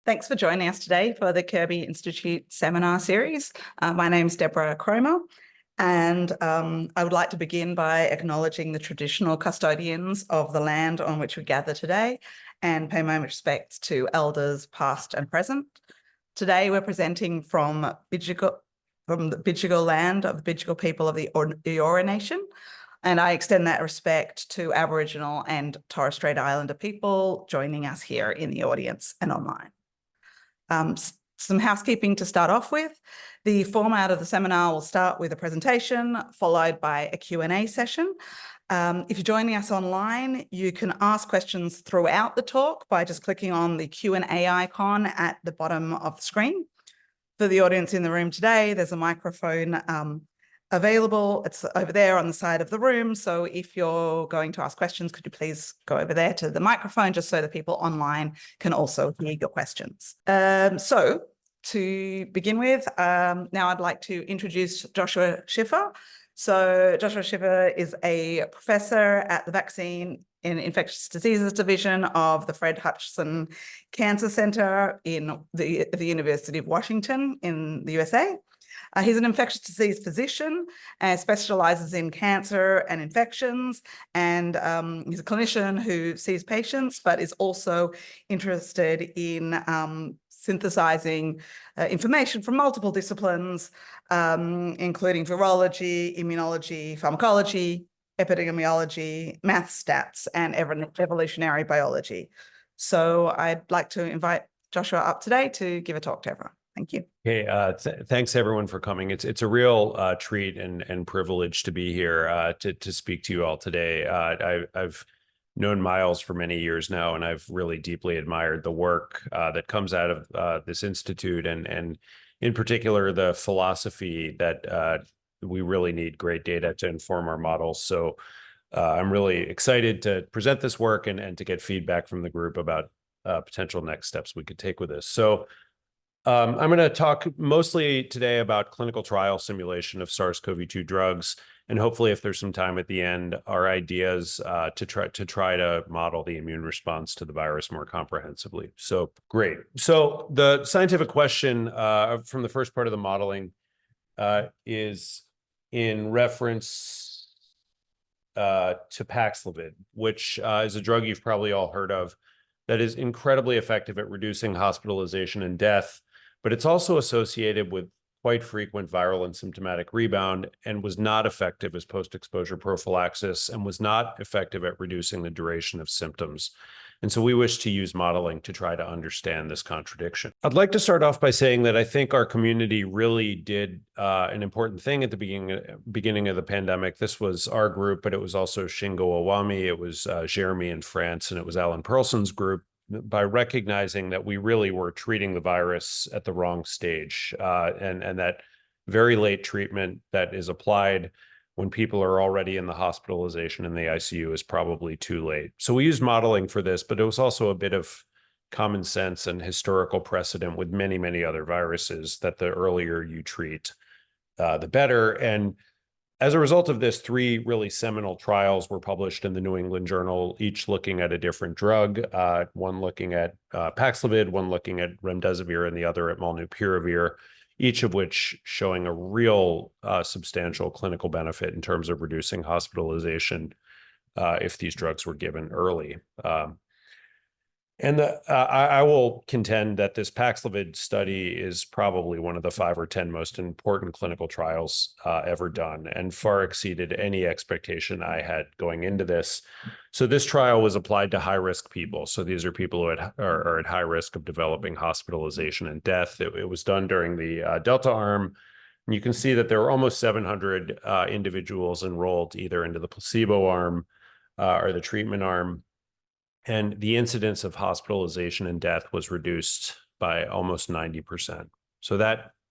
Thanks for joining us today for the Kirby Institute seminar series. My name is Deborah Cromer, and I would like to begin by acknowledging the traditional custodians of the land on which we gather today and pay my respects to elders past and present. Today we're presenting from the Bidjigal land of the Bidjigal people of the Eora Nation, and I extend that respect to Aboriginal and Torres Strait Islander people joining us here in the audience and online. Some housekeeping to start off with. The format of the seminar will start with a presentation followed by a Q&A session. If you're joining us online, you can ask questions throughout the talk by just clicking on the Q&A icon at the bottom of the screen. For the audience in the room today, there's a microphone available. It's over there on the side of the room. So if you're going to ask questions, could you please go over there to the microphone just so that people online can also hear your questions. So to begin with, now I'd like to introduce Joshua Schiffer. So Joshua Schiffer is a professor at the Vaccine in Infectious Diseases Division of the Fred Hutchinson Cancer Center in the University of Washington in the USA. He's an infectious disease physician and specializes in cancer and infections. And he's a clinician who sees patients, but is also interested in synthesizing information from multiple disciplines, including virology, immunology, pharmacology, epidemiology, math, stats, and evolutionary biology. So I'd like to invite Joshua up today to give a talk to everyone. Thank you. Okay, thanks everyone for coming. It's a real treat and privilege to be here to speak to you all today. I've known Miles for many years now, and I've really deeply admired the work that comes out of this institute, and in particular the philosophy that we really need great data to inform our models. So I'm really excited to present this work and to get feedback from the group about potential next steps we could take with this. So I'm going to talk mostly today about clinical trial simulation of SARS-CoV-2 drugs, and hopefully, if there's some time at the end, our ideas to try to model the immune response to the virus more comprehensively. So great. So the scientific question from the first part of the modeling is in reference to Paxlovid, which is a drug you've probably all heard of that is incredibly effective at reducing hospitalization and death. But it's also associated with quite frequent viral and symptomatic rebound, and was not effective as post-exposure prophylaxis, and was not effective at reducing the duration of symptoms. And so we wish to use modeling to try to understand this contradiction. I'd like to start off by saying that I think our community really did an important thing at the beginning of the pandemic. This was our group, but it was also Shingo Awami, it was Jeremy in France, and it was Alan Perlson's group, by recognizing that we really were treating the virus at the wrong stage, and that very late treatment that is applied when people are already in the hospitalization in the ICU is probably too late. So we used modeling for this, but it was also a bit of common sense and historical precedent with many, many other viruses that the earlier you treat, the better. And as a result of this, 3 really seminal trials were published in the New England Journal, each looking at a different drug, one looking at Paxlovid, one looking at remdesivir, and the other at molnupiravir, each of which showing a real substantial clinical benefit in terms of reducing hospitalization if these drugs were given early. And I will contend that this Paxlovid study is probably one of the 5 or 10 most important clinical trials ever done, and far exceeded any expectation I had going into this. So this trial was applied to high-risk people. So these are people who are at high risk of developing hospitalization and death. It was done during the Delta arm. And you can see that there were almost 700 individuals enrolled either into the placebo arm or the treatment arm. And the incidence of hospitalization and death was reduced by almost 90%. So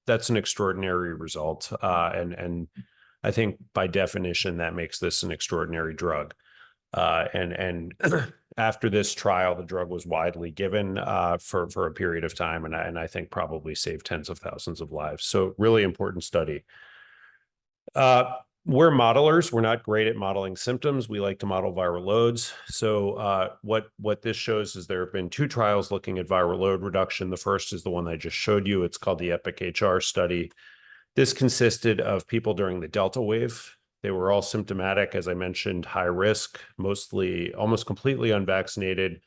that's an extraordinary result. And I think by definition, that makes this an extraordinary drug. And after this trial, the drug was widely given for a period of time, and I think probably saved tens of thousands of lives. So really important study. we're modelers. We're not great at modeling symptoms. We like to model viral loads. So what this shows is there have been 2 trials looking at viral load reduction. The first is the one I just showed you. It's called the EPIC-HR study. This consisted of people during the Delta wave. They were all symptomatic, as I mentioned, high risk, mostly almost completely unvaccinated.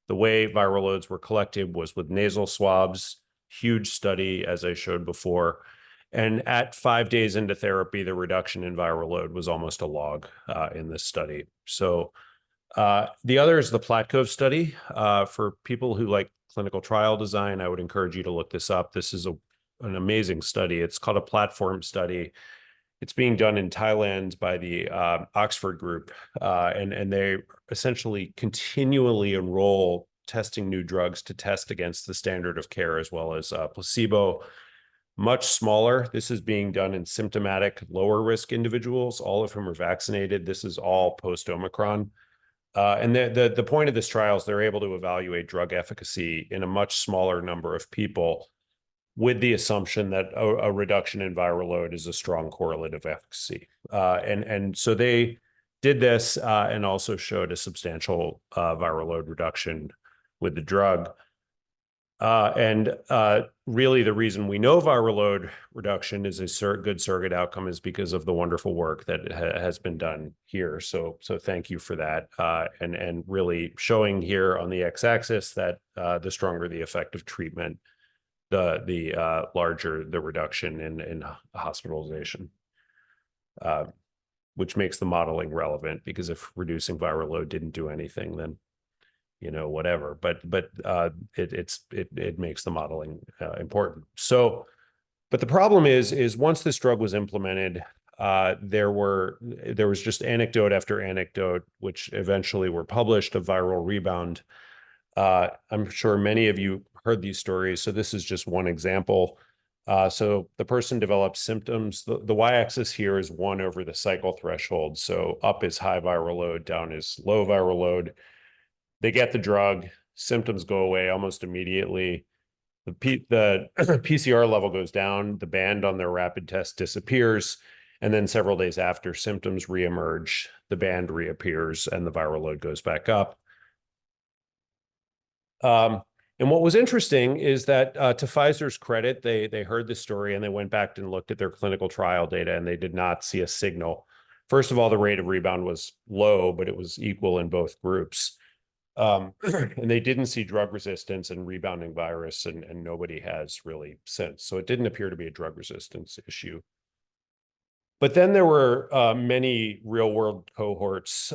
The way viral loads were collected was with nasal swabs, huge study, as I showed before. And at 5 days into therapy, the reduction in viral load was almost a log in this study. So the other is the Platcove study. For people who like clinical trial design, I would encourage you to look this up. This is an amazing study. It's called a platform study. It's being done in Thailand by the Oxford group, and they essentially continually enroll testing new drugs to test against the standard of care as well as placebo. Much smaller. This is being done in symptomatic, lower risk individuals, all of whom are vaccinated. This is all post-Omicron. And the point of this trial is they're able to evaluate drug efficacy in a much smaller number of people, with the assumption that a reduction in viral load is a strong correlate of efficacy. And so they did this and also showed a substantial viral load reduction with the drug. Really the reason we know viral load reduction is a good surrogate outcome is because of the wonderful work that has been done here. So thank you for that. And really showing here on the x-axis that the stronger the effect of treatment, the larger the reduction in hospitalization, which makes the modeling relevant, because if reducing viral load didn't do anything, then whatever. But it makes the modeling important. So, but the problem is once this drug was implemented, there was just anecdote after anecdote, which eventually were published, of viral rebound. I'm sure many of you heard these stories. So this is just one example. So the person develops symptoms. The y-axis here is 1 over the cycle threshold. So up is high viral load, down is low viral load. They get the drug, symptoms go away almost immediately. The PCR level goes down, the band on their rapid test disappears, and then several days after, symptoms reemerge, the band reappears, and the viral load goes back up. And what was interesting is that to Pfizer's credit, they heard the story and they went back and looked at their clinical trial data, and they did not see a signal. First of all, the rate of rebound was low, but it was equal in both groups. And they didn't see drug resistance and rebounding virus, and nobody has really since. So it didn't appear to be a drug resistance issue. But then there were many real world cohorts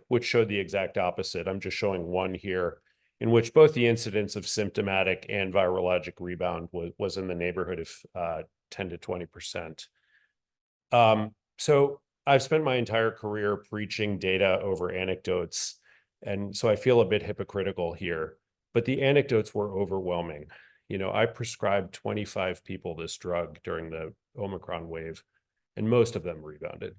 which showed the exact opposite. I'm just showing one here, in which both the incidence of symptomatic and virologic rebound was in the neighborhood of 10 to 20%. So I've spent my entire career preaching data over anecdotes, and so I feel a bit hypocritical here, but the anecdotes were overwhelming. I prescribed 25 people this drug during the Omicron wave, and most of them rebounded.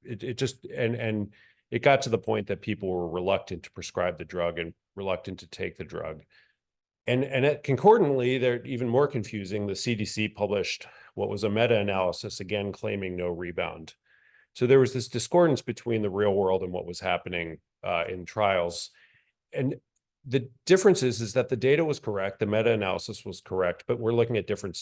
It got to the point that people were reluctant to prescribe the drug and reluctant to take the drug. And concordantly, they're even more confusing. The CDC published what was a meta-analysis, again claiming no rebound. So there was this discordance between the real world and what was happening in trials. And the difference is that the data was correct, the meta-analysis was correct, but we're looking at different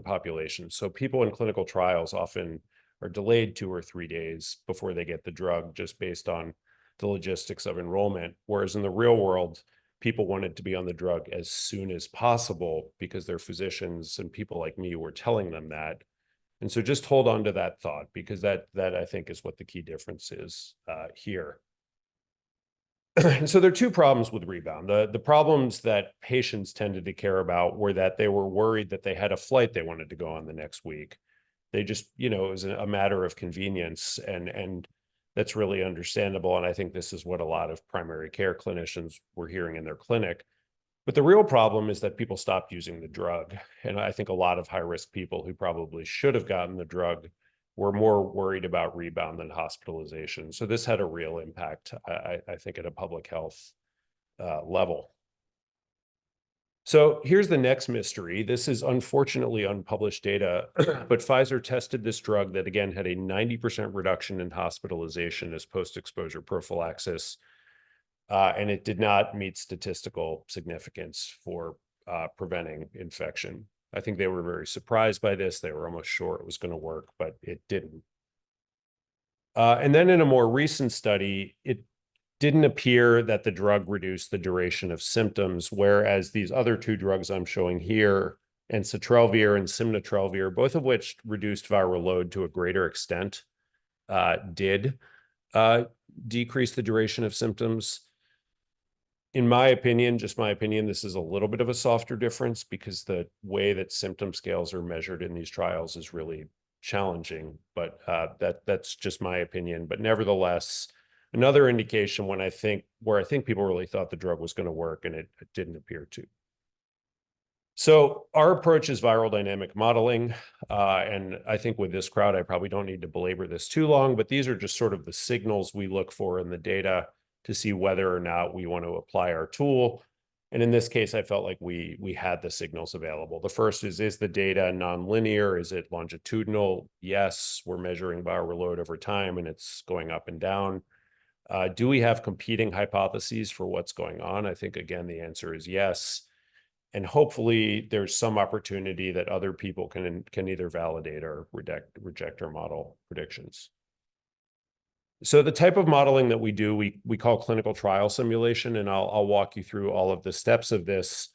populations. So people in clinical trials often are delayed 2 or 3 days before they get the drug, just based on the logistics of enrollment. Whereas in the real world, people wanted to be on the drug as soon as possible because their physicians and people like me were telling them that. And so just hold on to that thought, because that I think is what the key difference is here. And so there are 2 problems with rebound. The problems that patients tended to care about were that they were worried that they had a flight they wanted to go on the next week. They just, it was a matter of convenience, and that's really understandable. And I think this is what a lot of primary care clinicians were hearing in their clinic. But the real problem is that people stopped using the drug. And I think a lot of high-risk people who probably should have gotten the drug were more worried about rebound than hospitalization. So this had a real impact, I think, at a public health level. So here's the next mystery. This is unfortunately unpublished data, but Pfizer tested this drug that again had a 90% reduction in hospitalization as post-exposure prophylaxis, and it did not meet statistical significance for preventing infection. I think they were very surprised by this. They were almost sure it was going to work, but it didn't. And then in a more recent study, it didn't appear that the drug reduced the duration of symptoms, whereas these other two drugs I'm showing here, ensitrelvir and simnotrebvir, both of which reduced viral load to a greater extent, did decrease the duration of symptoms. In my opinion, just my opinion, this is a little bit of a softer difference because the way that symptom scales are measured in these trials is really challenging, but that's just my opinion. But nevertheless, another indication where I think people really thought the drug was going to work and it didn't appear to. So our approach is viral dynamic modeling. And I think with this crowd, I probably don't need to belabor this too long, but these are just sort of the signals we look for in the data to see whether or not we want to apply our tool. And in this case, I felt like we had the signals available. The first is the data nonlinear? Is it longitudinal? Yes, we're measuring viral load over time and it's going up and down. Do we have competing hypotheses for what's going on? I think, again, the answer is yes. And hopefully there's some opportunity that other people can either validate or reject our model predictions. So the type of modeling that we do, we call clinical trial simulation, and I'll walk you through all of the steps of this.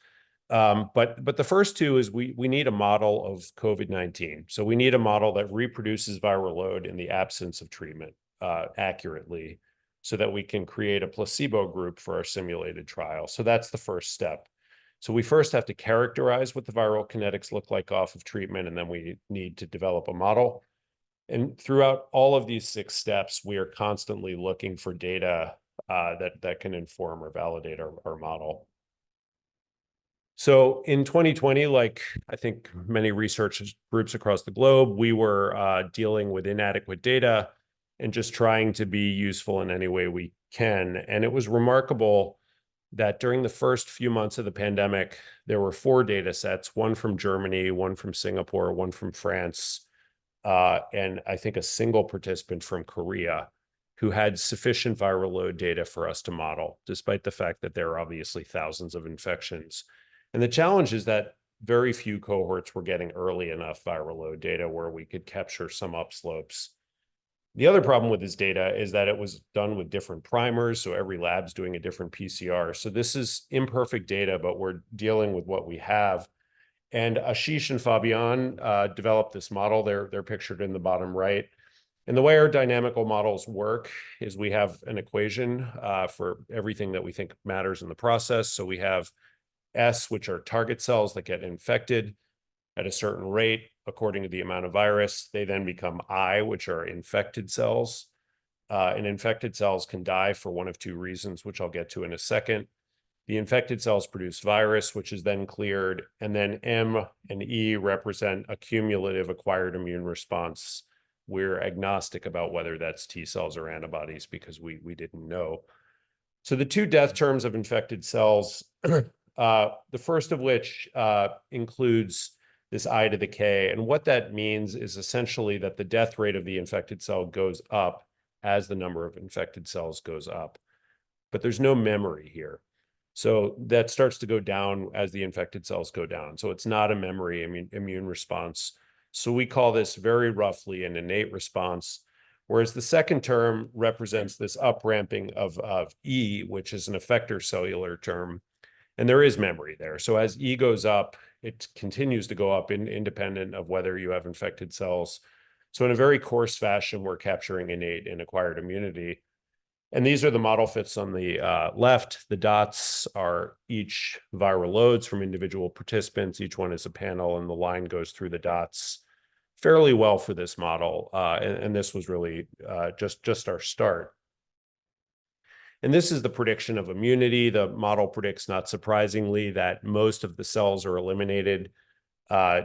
But the first two is we need a model of COVID-19. So we need a model that reproduces viral load in the absence of treatment accurately so that we can create a placebo group for our simulated trial. So that's the first step. So we first have to characterize what the viral kinetics look like off of treatment, and then we need to develop a model. And throughout all of these 6 steps, we are constantly looking for data that can inform or validate our model. So in 2020, like I think many research groups across the globe, we were dealing with inadequate data and just trying to be useful in any way we can. And it was remarkable that during the first few months of the pandemic, there were 4 data sets, one from Germany, one from Singapore, one from France, and I think a single participant from Korea who had sufficient viral load data for us to model, despite the fact that there are obviously thousands of infections. And the challenge is that very few cohorts were getting early enough viral load data where we could capture some upslopes. The other problem with this data is that it was done with different primers, so every lab's doing a different PCR. So this is imperfect data, but we're dealing with what we have. And Ashish and Fabian developed this model. They're pictured in the bottom right. And the way our dynamical models work is we have an equation for everything that we think matters in the process. So we have S, which are target cells that get infected at a certain rate according to the amount of virus. They then become I, which are infected cells. And infected cells can die for one of 2 reasons, which I'll get to in a second. The infected cells produce virus, which is then cleared, and then M and E represent a cumulative acquired immune response. We're agnostic about whether that's T cells or antibodies because we didn't know. So the 2 death terms of infected cells, the first of which includes this I to the K. And what that means is essentially that the death rate of the infected cell goes up as the number of infected cells goes up. But there's no memory here. So that starts to go down as the infected cells go down. So it's not a memory immune response. So we call this very roughly an innate response, whereas the second term represents this up-ramping of E, which is an effector cellular term. And there is memory there. So as E goes up, it continues to go up independent of whether you have infected cells. So in a very coarse fashion, we're capturing innate and acquired immunity. And these are the model fits on the left. The dots are each viral loads from individual participants. Each one is a panel, and the line goes through the dots fairly well for this model. And this was really just our start. And this is the prediction of immunity. The model predicts, not surprisingly, that most of the cells are eliminated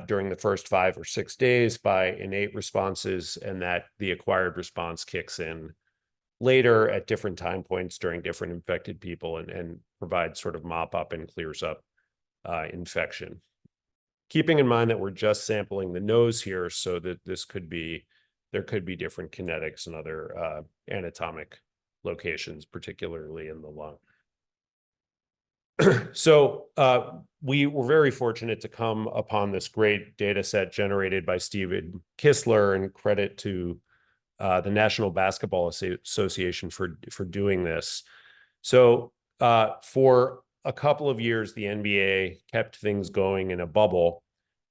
during the first 5 or 6 days by innate responses, and that the acquired response kicks in later at different time points during different infected people and provides sort of mop up and clears up infection. Keeping in mind that we're just sampling the nose here, so that there could be different kinetics and other anatomic locations, particularly in the lung. So we were very fortunate to come upon this great data set generated by Steven Kistler, and credit to the National Basketball Association for doing this. So for a couple of years, the NBA kept things going in a bubble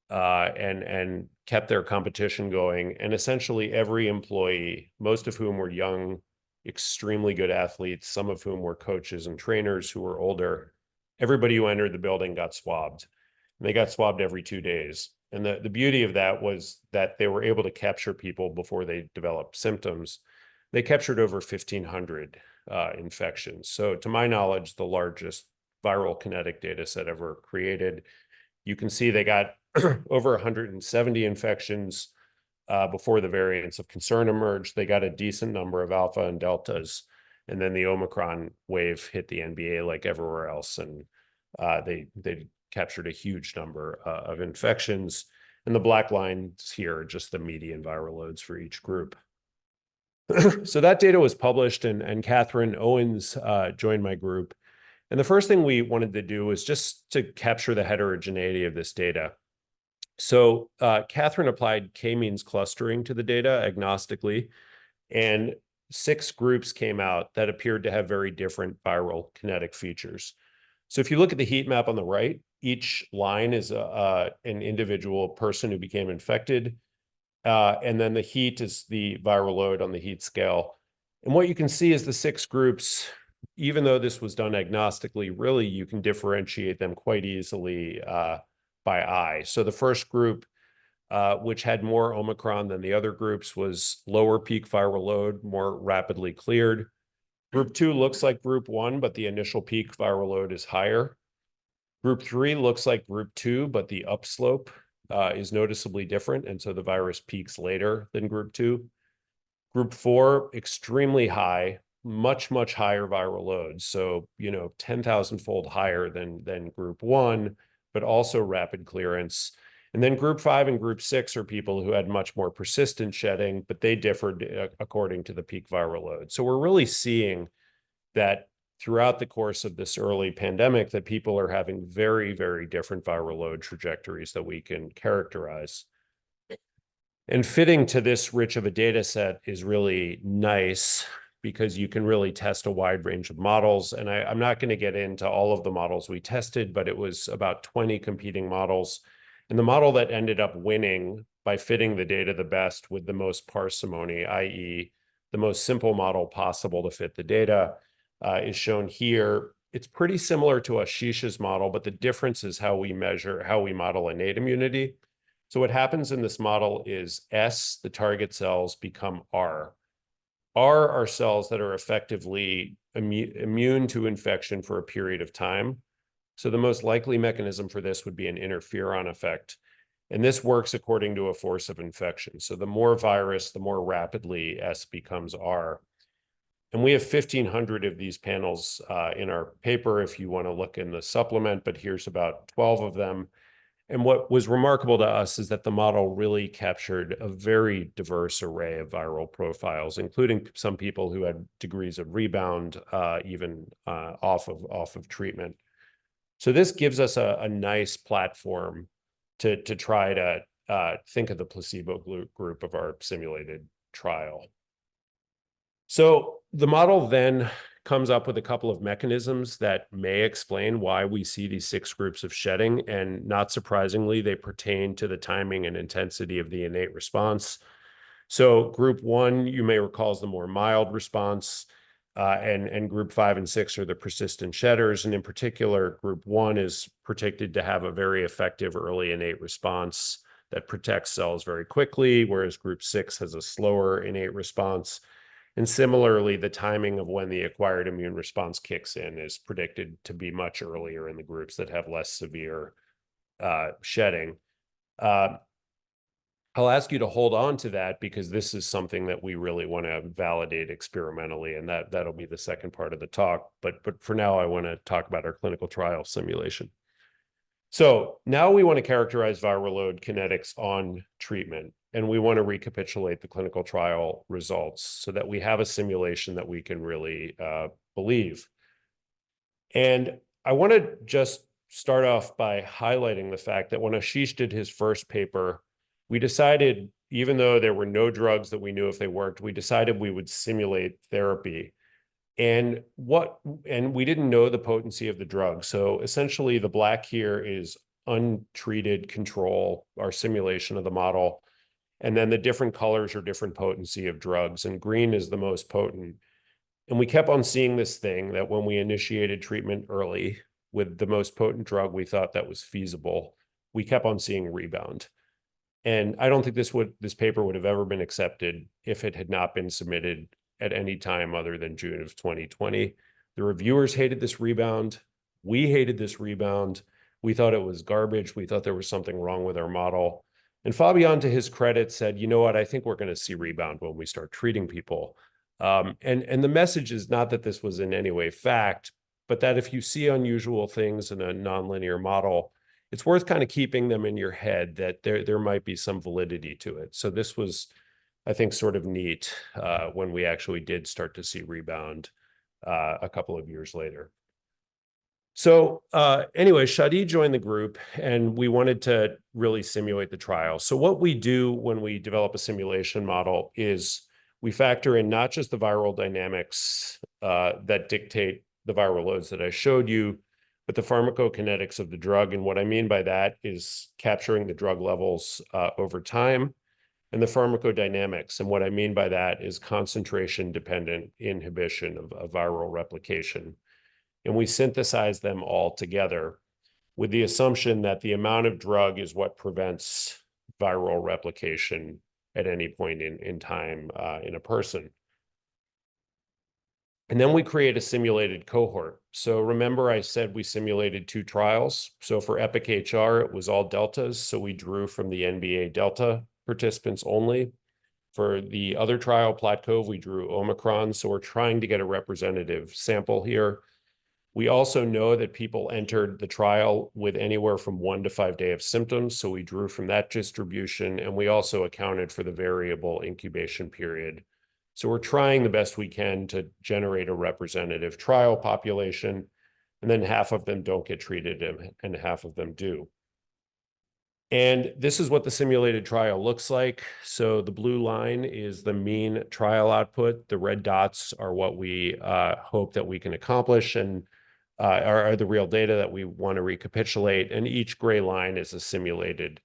and kept their competition going. And essentially every employee, most of whom were young, extremely good athletes, some of whom were coaches and trainers who were older, everybody who entered the building got swabbed. And they got swabbed every 2 days. And the beauty of that was that they were able to capture people before they developed symptoms. They captured over 1,500 infections. So to my knowledge, the largest viral kinetic data set ever created. You can see they got over 170 infections before the variants of concern emerged. They got a decent number of alpha and deltas. And then the Omicron wave hit the NBA like everywhere else. And they captured a huge number of infections. And the black lines here are just the median viral loads for each group. So that data was published, and Catherine Owens joined my group. And the first thing we wanted to do was just to capture the heterogeneity of this data. So Catherine applied k-means clustering to the data agnostically, and 6 groups came out that appeared to have very different viral kinetic features. So if you look at the heat map on the right, each line is an individual person who became infected. And then the heat is the viral load on the heat scale. And what you can see is the 6 groups, even though this was done agnostically, really you can differentiate them quite easily by eye. So the first group, which had more Omicron than the other groups, was lower peak viral load, more rapidly cleared. Group 2 looks like group 1, but the initial peak viral load is higher. Group 3 looks like group 2, but the upslope is noticeably different, and so the virus peaks later than group 2. Group 4, extremely high, much higher viral loads. So, 10,000-fold higher than group 1, but also rapid clearance. And then group 5 and group 6 are people who had much more persistent shedding, but they differed according to the peak viral load. So we're really seeing that throughout the course of this early pandemic, that people are having very, very different viral load trajectories that we can characterize. And fitting to this rich of a data set is really nice, because you can really test a wide range of models. And I'm not going to get into all of the models we tested, but it was about 20 competing models. And the model that ended up winning by fitting the data the best with the most parsimony, i.e. the most simple model possible to fit the data, is shown here. It's pretty similar to Ashish's model, but the difference is how we model innate immunity. So what happens in this model is S, the target cells, become R. R are cells that are effectively immune to infection for a period of time. So the most likely mechanism for this would be an interferon effect. And this works according to a force of infection. So the more virus, the more rapidly S becomes R. And we have 1,500 of these panels in our paper if you want to look in the supplement, but here's about 12 of them. And what was remarkable to us is that the model really captured a very diverse array of viral profiles, including some people who had degrees of rebound, even off of treatment. So this gives us a nice platform to try to think of the placebo group of our simulated trial. So the model then comes up with a couple of mechanisms that may explain why we see these 6 groups of shedding. And not surprisingly, they pertain to the timing and intensity of the innate response. So group 1, you may recall, is the more mild response. And group 5 and 6 are the persistent shedders. And in particular, group 1 is predicted to have a very effective early innate response that protects cells very quickly, whereas group 6 has a slower innate response. And similarly, the timing of when the acquired immune response kicks in is predicted to be much earlier in the groups that have less severe shedding. I'll ask you to hold on to that, because this is something that we really want to validate experimentally, and that'll be the second part of the talk. But for now, I want to talk about our clinical trial simulation. So now we want to characterize viral load kinetics on treatment, and we want to recapitulate the clinical trial results so that we have a simulation that we can really believe. And I want to just start off by highlighting the fact that when Ashish did his first paper, we decided, even though there were no drugs that we knew if they worked, we decided we would simulate therapy. And we didn't know the potency of the drug. So essentially the black here is untreated control, our simulation of the model. And then the different colors are different potency of drugs, and green is the most potent. And we kept on seeing this thing that when we initiated treatment early with the most potent drug, we thought that was feasible. We kept on seeing rebound. And I don't think this paper would have ever been accepted if it had not been submitted at any time other than June of 2020. The reviewers hated this rebound. We hated this rebound. We thought it was garbage. We thought there was something wrong with our model. And Fabian, to his credit, said, you know what, I think we're going to see rebound when we start treating people. And the message is not that this was in any way fact, but that if you see unusual things in a nonlinear model, it's worth kind of keeping them in your head that there might be some validity to it. So this was, I think, sort of neat when we actually did start to see rebound a couple of years later. So anyway, Shadi joined the group, and we wanted to really simulate the trial. So what we do when we develop a simulation model is we factor in not just the viral dynamics that dictate the viral loads that I showed you, but the pharmacokinetics of the drug. And what I mean by that is capturing the drug levels over time, and the pharmacodynamics. And what I mean by that is concentration-dependent inhibition of viral replication. And we synthesize them all together with the assumption that the amount of drug is what prevents viral replication at any point in time in a person. And then we create a simulated cohort. So remember I said we simulated 2 trials. So for EPIC-HR, it was all deltas. So we drew from the NBA delta participants only. For the other trial, PlatCove, we drew Omicron. So we're trying to get a representative sample here. We also know that people entered the trial with anywhere from 1 to 5 days of symptoms. So we drew from that distribution, and we also accounted for the variable incubation period. So we're trying the best we can to generate a representative trial population, and then half of them don't get treated and half of them do. And this is what the simulated trial looks like. So the blue line is the mean trial output. The red dots are what we hope that we can accomplish, and are the real data that we want to recapitulate. And each gray line is a simulated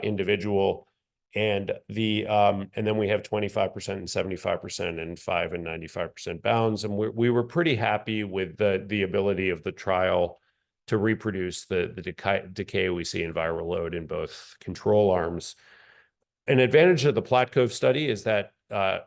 individual. And then we have 25% and 75% and 5 and 95% bounds. And we were pretty happy with the ability of the trial to reproduce the decay we see in viral load in both control arms. An advantage of the PlatCove study is that,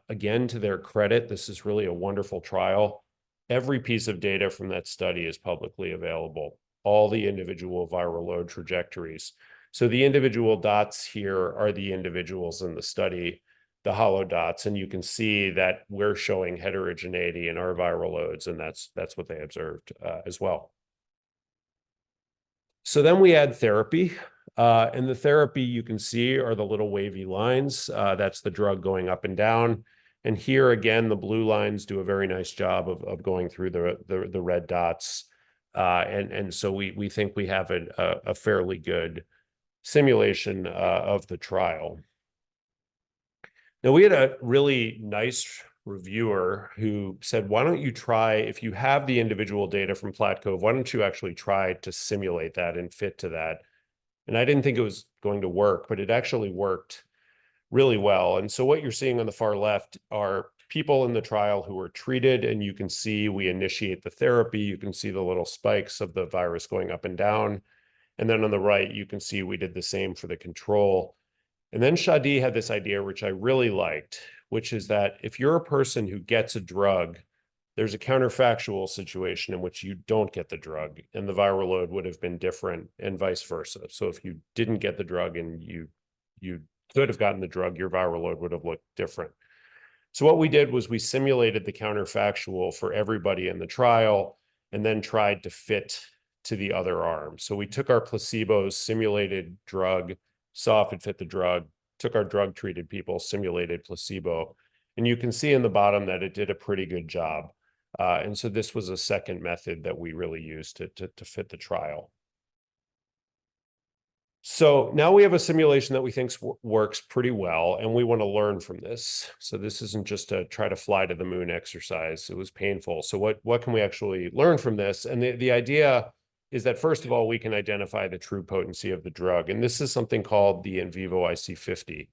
again, to their credit, this is really a wonderful trial. Every piece of data from that study is publicly available, all the individual viral load trajectories. So the individual dots here are the individuals in the study, the hollow dots, and you can see that we're showing heterogeneity in our viral loads, and that's what they observed as well. So then we add therapy, and the therapy you can see are the little wavy lines. That's the drug going up and down. And here again, the blue lines do a very nice job of going through the red dots. And so we think we have a fairly good simulation of the trial. Now, we had a really nice reviewer who said, why don't you try, if you have the individual data from PlatCove, why don't you actually try to simulate that and fit to that? And I didn't think it was going to work, but it actually worked really well. And so what you're seeing on the far left are people in the trial who were treated, and you can see we initiate the therapy. You can see the little spikes of the virus going up and down. And then on the right, you can see we did the same for the control. And then Shadi had this idea, which I really liked, which is that if you're a person who gets a drug, there's a counterfactual situation in which you don't get the drug, and the viral load would have been different, and vice versa. So if you didn't get the drug and you could have gotten the drug, your viral load would have looked different. So what we did was we simulated the counterfactual for everybody in the trial, and then tried to fit to the other arm. So we took our placebos, simulated drug, saw if it fit the drug, took our drug-treated people, simulated placebo, and you can see in the bottom that it did a pretty good job. And so this was a second method that we really used to fit the trial. So now we have a simulation that we think works pretty well, and we want to learn from this. So this isn't just a try to fly to the moon exercise. It was painful. So what can we actually learn from this? And the idea is that, first of all, we can identify the true potency of the drug. And this is something called the in vivo IC50.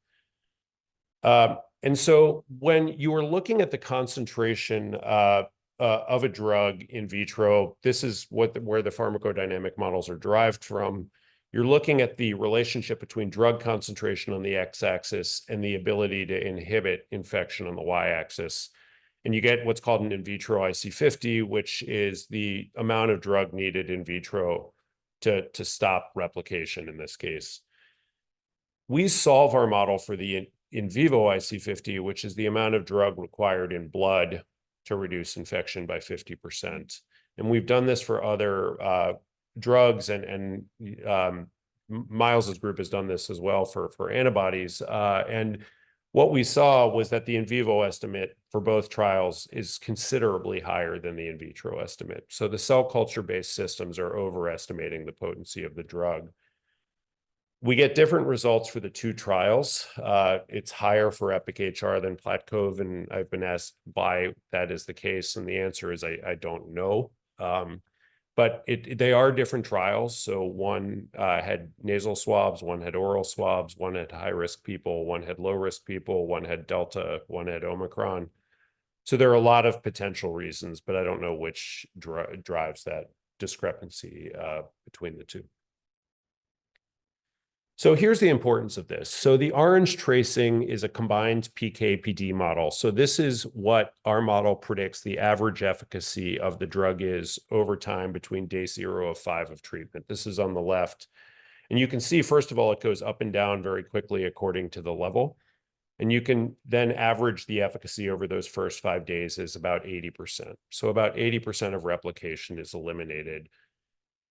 And so when you are looking at the concentration of a drug in vitro, this is where the pharmacodynamic models are derived from. You're looking at the relationship between drug concentration on the x-axis and the ability to inhibit infection on the y-axis. And you get what's called an in vitro IC50, which is the amount of drug needed in vitro to stop replication in this case. We solve our model for the in vivo IC50, which is the amount of drug required in blood to reduce infection by 50%. And we've done this for other drugs, and Miles's group has done this as well for antibodies. And what we saw was that the in vivo estimate for both trials is considerably higher than the in vitro estimate. So the cell culture-based systems are overestimating the potency of the drug. We get different results for the two trials. It's higher for EPIC-HR than PlatCove, and I've been asked why that is the case, and the answer is I don't know. But they are different trials. So one had nasal swabs, one had oral swabs, one had high-risk people, one had low-risk people, one had Delta, one had Omicron. So there are a lot of potential reasons, but I don't know which drives that discrepancy between the two. So here's the importance of this. So the orange tracing is a combined PK/PD model. So this is what our model predicts the average efficacy of the drug is over time between day 0 of 5 of treatment. This is on the left. And you can see, first of all, it goes up and down very quickly according to the level. And you can then average the efficacy over those first 5 days is about 80%. So about 80% of replication is eliminated.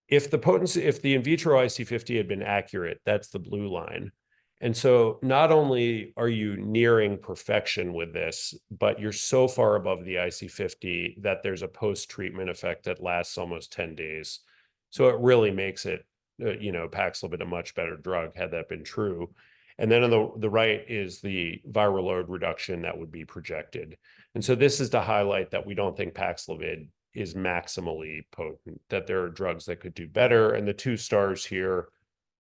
If the in vitro IC50 had been accurate, that's the blue line. And so not only are you nearing perfection with this, but you're so far above the IC50 that there's a post-treatment effect that lasts almost 10 days. So it really makes it, Paxlovid a much better drug had that been true. And then on the right is the viral load reduction that would be projected. And so this is to highlight that we don't think Paxlovid is maximally potent, that there are drugs that could do better. And the two stars here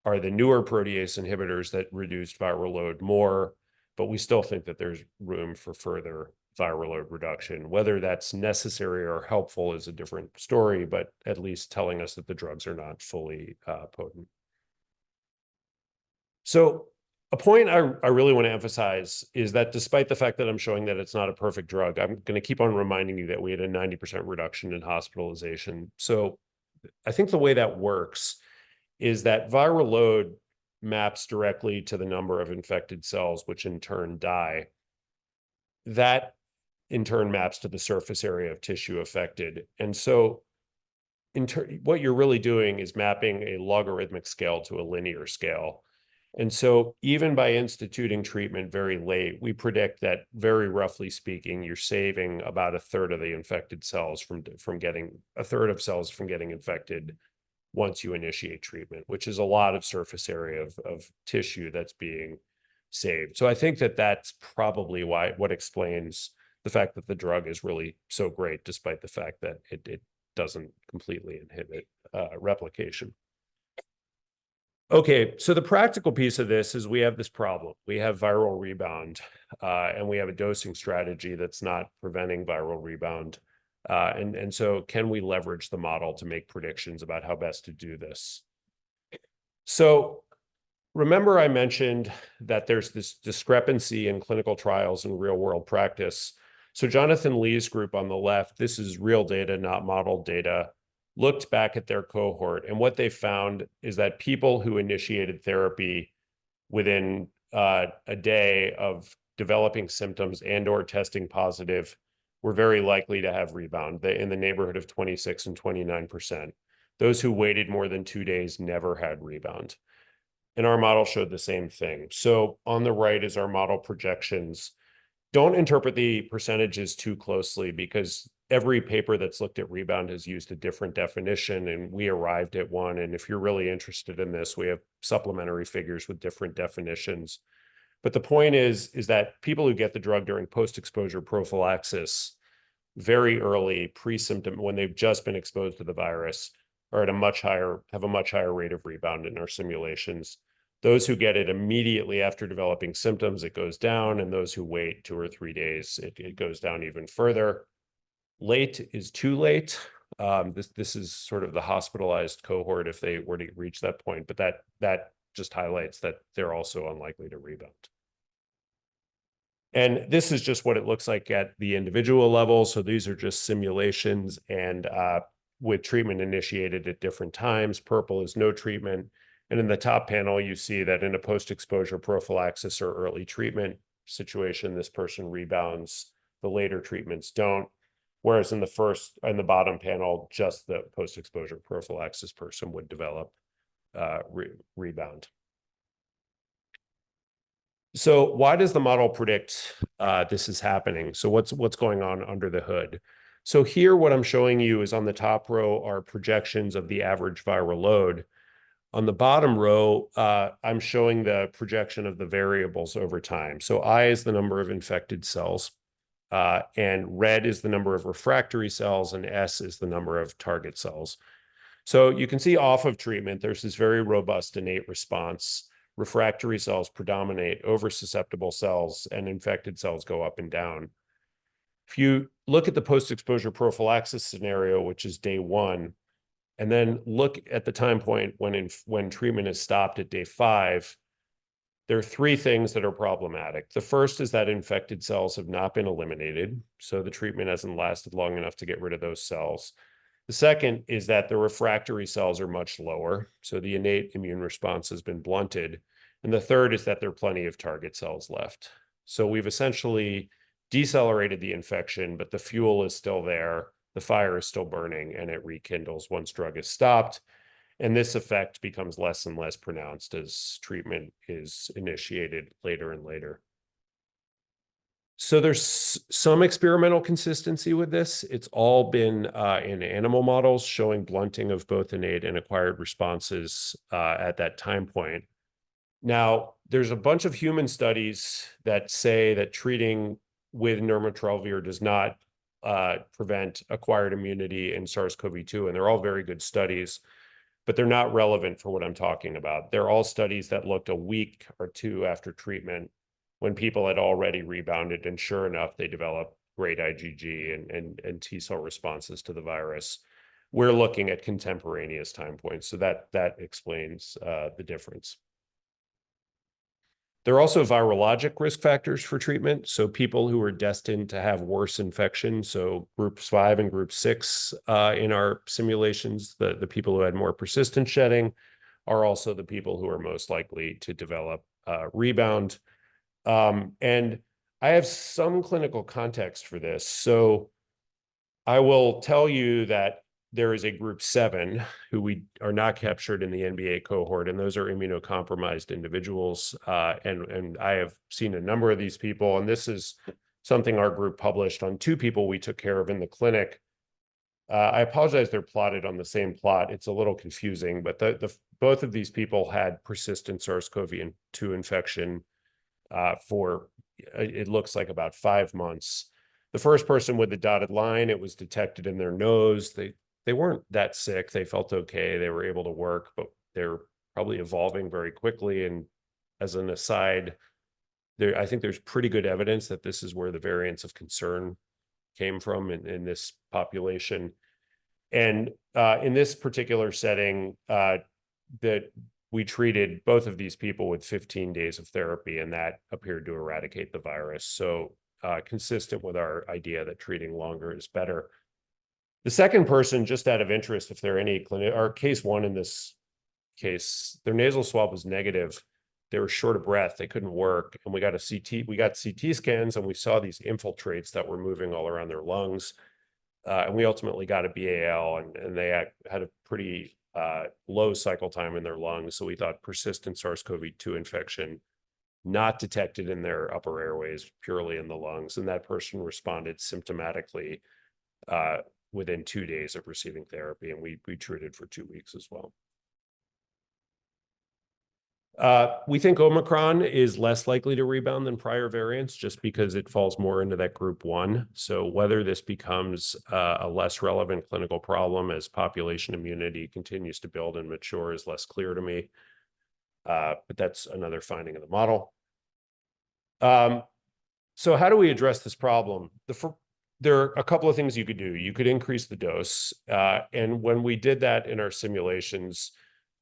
are the newer protease inhibitors that reduced viral load more, but we still think that there's room for further viral load reduction. Whether that's necessary or helpful is a different story, but at least telling us that the drugs are not fully potent. So a point I really want to emphasize is that despite the fact that I'm showing that it's not a perfect drug, I'm going to keep on reminding you that we had a 90% reduction in hospitalization. So I think the way that works is that viral load maps directly to the number of infected cells, which in turn die. That in turn maps to the surface area of tissue affected. And so what you're really doing is mapping a logarithmic scale to a linear scale. And so even by instituting treatment very late, we predict that, very roughly speaking, you're saving about a third of the infected cells from getting infected once you initiate treatment, which is a lot of surface area of tissue that's being saved. So I think that that's probably what explains the fact that the drug is really so great, despite the fact that it doesn't completely inhibit replication. Okay, so the practical piece of this is we have this problem. We have viral rebound, and we have a dosing strategy that's not preventing viral rebound. And so can we leverage the model to make predictions about how best to do this? So remember I mentioned that there's this discrepancy in clinical trials and real world practice. So Jonathan Lee's group on the left, this is real data, not modeled data, looked back at their cohort, and what they found is that people who initiated therapy within a day of developing symptoms and or testing positive were very likely to have rebound in the neighborhood of 26 and 29%. Those who waited more than 2 days never had rebound. And our model showed the same thing. So on the right is our model projections. Don't interpret the percentages too closely because every paper that's looked at rebound has used a different definition, and we arrived at one. And if you're really interested in this, we have supplementary figures with different definitions. But the point is that people who get the drug during post-exposure prophylaxis very early, pre-symptom, when they've just been exposed to the virus, are at have a much higher rate of rebound in our simulations. Those who get it immediately after developing symptoms, it goes down, and those who wait 2 or 3 days, it goes down even further. Late is too late. This is sort of the hospitalized cohort if they were to reach that point, but that just highlights that they're also unlikely to rebound. And this is just what it looks like at the individual level. So these are just simulations, and with treatment initiated at different times. Purple is no treatment. And in the top panel, you see that in a post-exposure prophylaxis or early treatment situation, this person rebounds. The later treatments don't. Whereas in the bottom panel, just the post-exposure prophylaxis person would develop rebound. So why does the model predict this is happening? So what's going on under the hood? So here, what I'm showing you is on the top row are projections of the average viral load. On the bottom row, I'm showing the projection of the variables over time. So I is the number of infected cells, and red is the number of refractory cells, and S is the number of target cells. So you can see off of treatment, there's this very robust innate response. Refractory cells predominate over susceptible cells, and infected cells go up and down. If you look at the post-exposure prophylaxis scenario, which is day 1, and then look at the time point when treatment is stopped at day 5, there are 3 things that are problematic. The first is that infected cells have not been eliminated, so the treatment hasn't lasted long enough to get rid of those cells. The second is that the refractory cells are much lower, so the innate immune response has been blunted. And the third is that there are plenty of target cells left. So we've essentially decelerated the infection, but the fuel is still there, the fire is still burning, and it rekindles once drug is stopped. And this effect becomes less and less pronounced as treatment is initiated later and later. So there's some experimental consistency with this. It's all been in animal models showing blunting of both innate and acquired responses at that time point. Now, there's a bunch of human studies that say that treating with nirmatrelvir does not prevent acquired immunity in SARS-CoV-2, and they're all very good studies, but they're not relevant for what I'm talking about. They're all studies that looked a week or 2 after treatment, when people had already rebounded, and sure enough, they developed great IgG and T cell responses to the virus. We're looking at contemporaneous time points, so that explains the difference. There are also virologic risk factors for treatment. So people who are destined to have worse infection, so groups 5 and group 6 in our simulations, the people who had more persistent shedding are also the people who are most likely to develop rebound. And I have some clinical context for this. So I will tell you that there is a group 7 who we are not captured in the NBA cohort, and those are immunocompromised individuals. And I have seen a number of these people, and this is something our group published on 2 people we took care of in the clinic. I apologize, they're plotted on the same plot. It's a little confusing, but both of these people had persistent SARS-CoV-2 infection for, it looks like, about 5 months. The first person with the dotted line, it was detected in their nose. They weren't that sick. They felt okay. They were able to work, but they're probably evolving very quickly. And as an aside, I think there's pretty good evidence that this is where the variants of concern came from in this population. And in this particular setting, that we treated both of these people with 15 days of therapy, and that appeared to eradicate the virus. So consistent with our idea that treating longer is better. The second person, just out of interest, if there are any our case 1 in this case, their nasal swab was negative. They were short of breath. They couldn't work. And we got CT scans, and we saw these infiltrates that were moving all around their lungs. And we ultimately got a BAL, and they had a pretty low cycle time in their lungs. So we thought persistent SARS-CoV-2 infection, not detected in their upper airways, purely in the lungs. And that person responded symptomatically within 2 days of receiving therapy. And we treated for 2 weeks as well. We think Omicron is less likely to rebound than prior variants just because it falls more into that group 1. So whether this becomes a less relevant clinical problem as population immunity continues to build and mature is less clear to me. But that's another finding of the model. So how do we address this problem? There are a couple of things you could do. You could increase the dose. And when we did that in our simulations,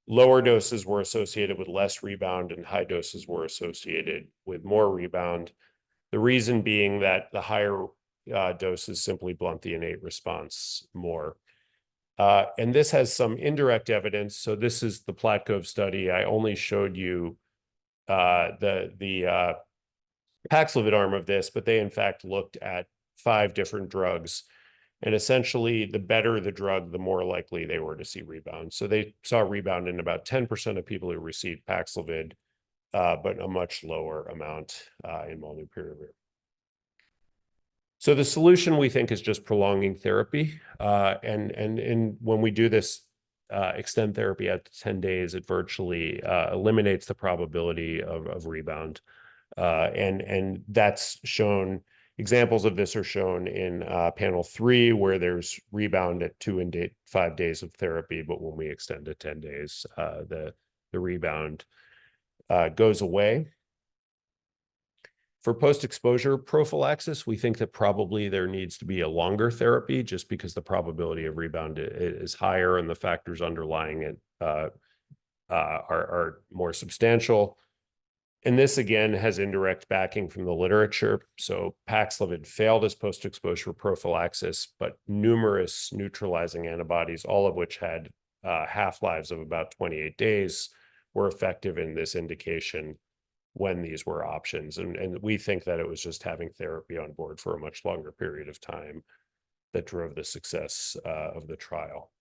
lower doses were associated with less rebound and high doses were associated with more rebound. The reason being that the higher doses simply blunt the innate response more. And this has some indirect evidence. So this is the Platcove study. I only showed you the Paxlovid arm of this, but they in fact looked at 5 different drugs. And essentially, the better the drug, the more likely they were to see rebound. So they saw rebound in about 10% of people who received Paxlovid, but a much lower amount in molnupiravir. So the solution, we think, is just prolonging therapy. And when we do this, extend therapy out to 10 days, it virtually eliminates the probability of rebound. And that's shown. Examples of this are shown in panel 3, where there's rebound at 2 and 5 days of therapy, but when we extend to 10 days, the rebound goes away. For post-exposure prophylaxis, we think that probably there needs to be a longer therapy just because the probability of rebound is higher and the factors underlying it are more substantial. And this, again, has indirect backing from the literature. So Paxlovid failed as post-exposure prophylaxis, but numerous neutralizing antibodies, all of which had half-lives of about 28 days, were effective in this indication when these were options. And we think that it was just having therapy on board for a much longer period of time that drove the success of the trial.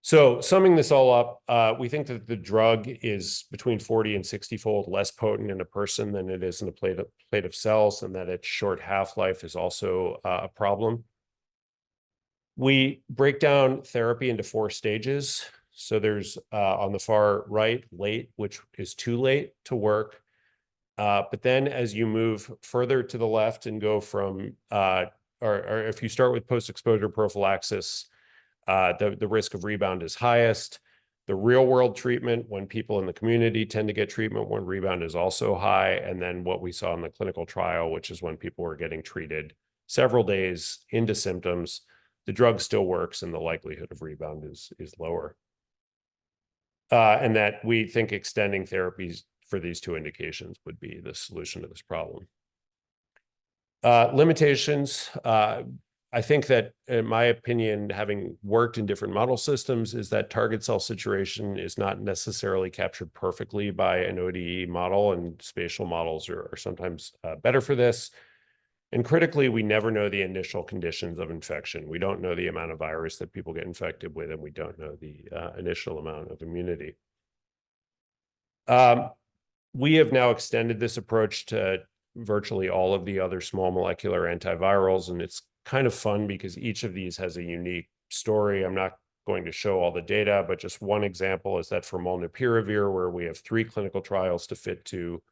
So summing this all up, we think that the drug is between 40 and 60-fold less potent in a person than it is in a plate of cells, and that its short half-life is also a problem. We break down therapy into 4 stages. So there's on the far right, late, which is too late to work. But then as you move further to the left and go from, or if you start with post-exposure prophylaxis, the risk of rebound is highest. The real world treatment, when people in the community tend to get treatment, when rebound is also high. And then what we saw in the clinical trial, which is when people were getting treated several days into symptoms, the drug still works and the likelihood of rebound is lower. And that we think extending therapies for these 2 indications would be the solution to this problem. Limitations. I think that, in my opinion, having worked in different model systems, is that target cell saturation is not necessarily captured perfectly by an ODE model, and spatial models are sometimes better for this. And critically, we never know the initial conditions of infection. We don't know the amount of virus that people get infected with, and we don't know the initial amount of immunity. We have now extended this approach to virtually all of the other small molecular antivirals, and it's kind of fun because each of these has a unique story. I'm not going to show all the data, but just one example is that for molnupiravir, where we have 3 clinical trials to fit to,